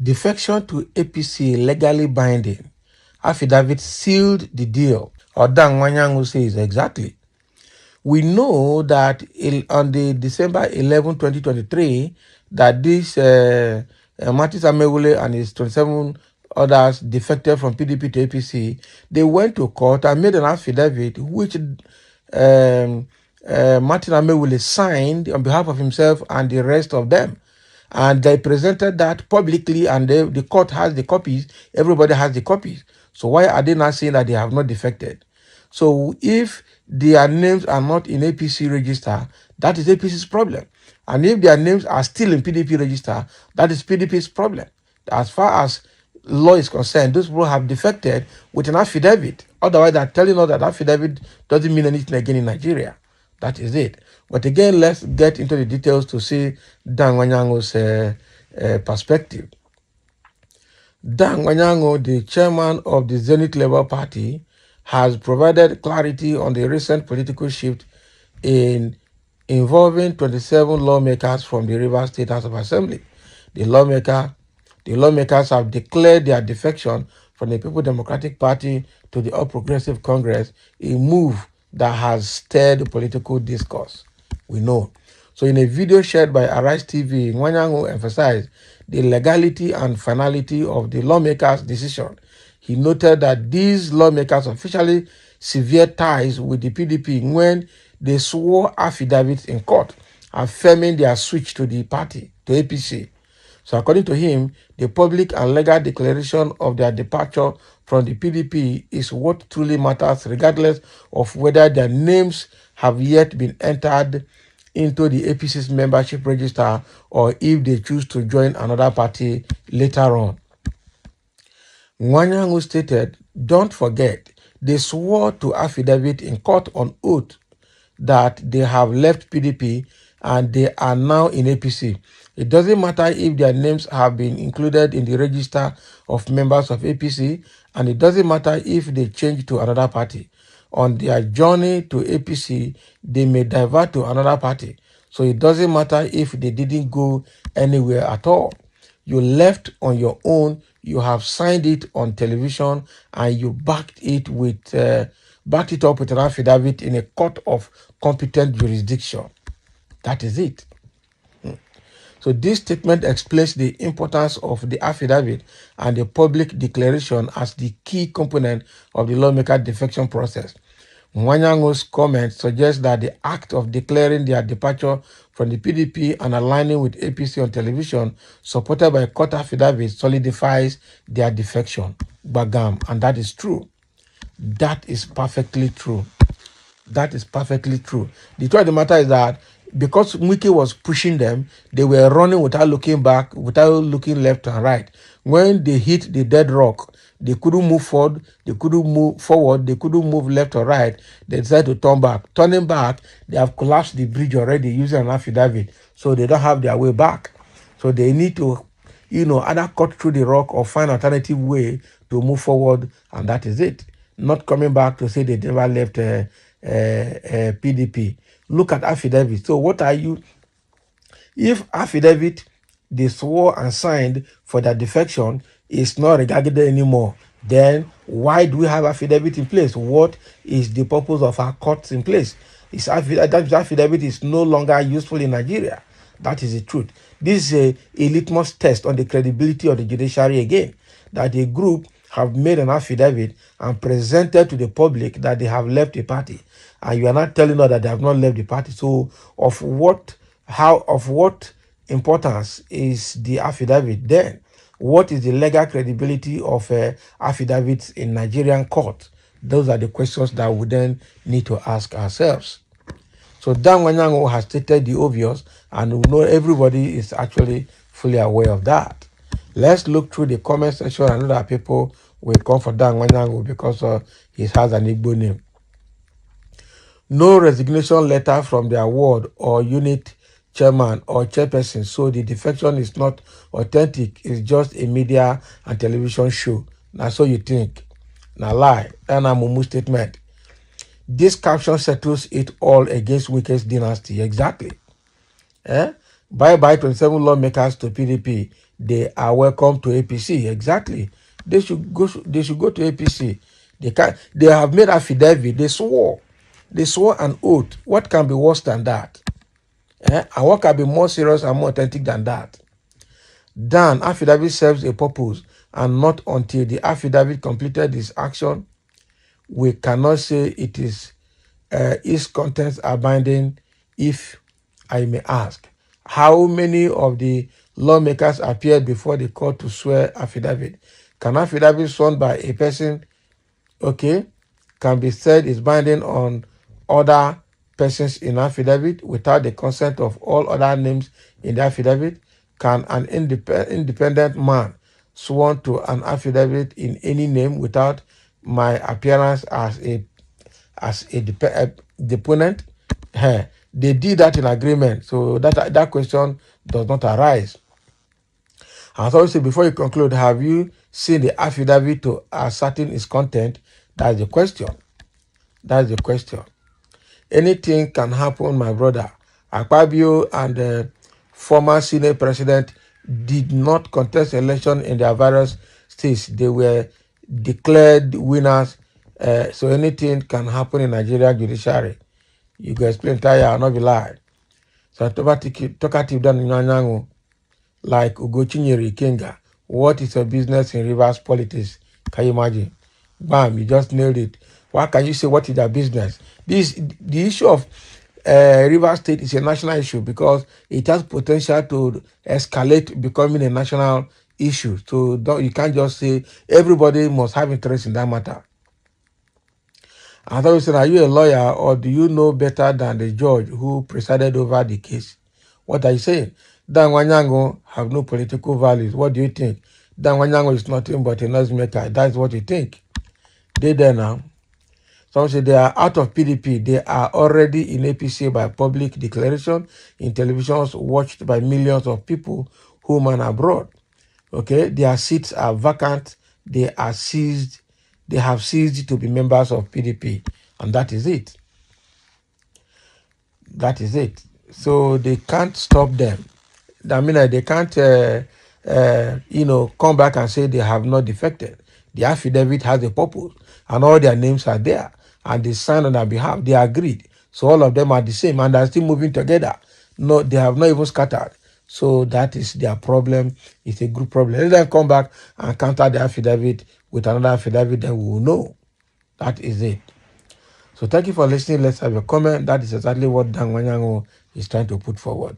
Defection to APC legally binding. Affidavit sealed the deal. Nwanyanwu says exactly. We know that on the December 11, 2023, that this Amaewhule and his 27 others defected from PDP to APC. They went to court and made an affidavit which Amaewhule signed on behalf of himself and the rest of them. And they presented that publicly, and the court has the copies. Everybody has the copies. So why are they not saying that they have not defected? So if their names are not in APC register, that is APC's problem. And if their names are still in PDP register, that is PDP's problem. As far as law is concerned, those people have defected with an affidavit. Otherwise, they're telling us that affidavit doesn't mean anything again in Nigeria. That is it. But again, let's get into the details to see Nwanyanwu's perspective. Nwanyanwu, the chairman of the Zenith Labour Party, has provided clarity on the recent political shift involving 27 lawmakers from the Rivers State House of Assembly. The lawmakers have declared their defection from the People Democratic Party to the All Progressive Congress, a move that has stirred political discourse. We know. So in a video shared by Arise TV, Nwanyanwu emphasized the legality and finality of the lawmakers' decision. He noted that these lawmakers officially severed ties with the PDP when they swore affidavits in court, affirming their switch to the party, to APC. So according to him, the public and legal declaration of their departure from the PDP is what truly matters, regardless of whether their names have yet been entered into the APC's membership register or if they choose to join another party later on. Nwanyanwu stated, "Don't forget, they swore to affidavit in court on oath that they have left PDP and they are now in APC. It doesn't matter if their names have been included in the register of members of APC, and it doesn't matter if they change to another party. On their journey to APC, they may divert to another party. So it doesn't matter if they didn't go anywhere at all. You left on your own, you have signed it on television, and you backed it up with an affidavit in a court of competent jurisdiction. That is it." So this statement explains the importance of the affidavit and the public declaration as the key component of the lawmaker defection process. Nwanyanwu's comment suggests that the act of declaring their departure from the PDP and aligning with APC on television, supported by court affidavit, solidifies their defection. Bagam, and that is true. That is perfectly true. That is perfectly true. The truth of the matter is that because Wike was pushing them, they were running without looking back, without looking left and right. When they hit the dead rock, they couldn't move forward, they couldn't move forward, they couldn't move left or right. They decided to turn back. Turning back, they have collapsed the bridge already using an affidavit, so they don't have their way back. So they need to, either cut through the rock or find an alternative way to move forward, and that is it. Not coming back to say they never left PDP. Look at affidavit. So what are you? If affidavit they swore and signed for their defection is not regarded anymore, then why do we have affidavit in place? What is the purpose of our courts in place? That affidavit is no longer useful in Nigeria. That is the truth. This is a litmus test on the credibility of the judiciary again, that a group have made an affidavit and presented to the public that they have left the party, and you are not telling us that they have not left the party. So of what importance is the affidavit then? What is the legal credibility of affidavits in Nigerian court? Those are the questions that we then need to ask ourselves. So Nwanyanwu has stated the obvious, and we know everybody is actually fully aware of that. Let's look through the comment section. I know that people will come for Nwanyanwu because he has an Igbo name. No resignation letter from the award or unit chairman or chairperson, so the defection is not authentic. It's just a media and television show. Now, so you think. Now, lie. And a Mumu statement. This caption settles it all against Wike's dynasty. Exactly. Bye-bye 27 lawmakers to PDP. they are welcome to APC. Exactly. They should go. They should go to APC. They can. They have made affidavit. They swore. They swore an oath. What can be worse than that? And what can be more serious and more authentic than that? Dan, affidavit serves a purpose, and not until the affidavit completed its action, we cannot say it is its contents are binding. If I may ask, how many of the lawmakers appeared before the court to swear affidavit? Can affidavit sworn by a person, okay, can be said is binding on other persons in affidavit without the consent of all other names in the affidavit? Can an independent man sworn to an affidavit in any name without my appearance as a deponent? They did that in agreement, so that question does not arise. As always, before you conclude, have you seen the affidavit to ascertain its content? That's the question. That's the question. Anything can happen, my brother. Akpabio and the former Senate president did not contest election in their various states. They were declared winners. So anything can happen in Nigeria judiciary. You go explain tire, I'll not be lie. So talkative done in Nwanyanwu, like Ugochinyere Ikenga. What is your business in Rivers politics? Can you imagine? Bam, you just nailed it. Why can you say what is their business? The issue of Rivers State is a national issue because it has potential to escalate becoming a national issue. So you can't just say everybody must have interest in that matter. I thought you said, are you a lawyer or do you know better than the judge who presided over the case? What are you saying? Dan Nwanyanwu have no political values. What do you think? Dan Nwanyanwu is nothing but a noisemaker. That's what you think. They there now. Some say they are out of PDP. They are already in APC by public declaration in televisions watched by millions of people home and abroad. Okay, their seats are vacant. They are seized. They have ceased to be members of PDP, and that is it. That is it. So they can't stop them. I mean, they can't, come back and say they have not defected. The affidavit has a purpose, and all their names are there, and they signed on their behalf. They agreed. So all of them are the same, and they're still moving together. No, they have not even scattered. So that is their problem. It's a group problem. Let them come back and counter the affidavit with another affidavit, then we will know. That is it. So thank you for listening. Let's have a comment. That is exactly what Dan Nwanyanwu is trying to put forward.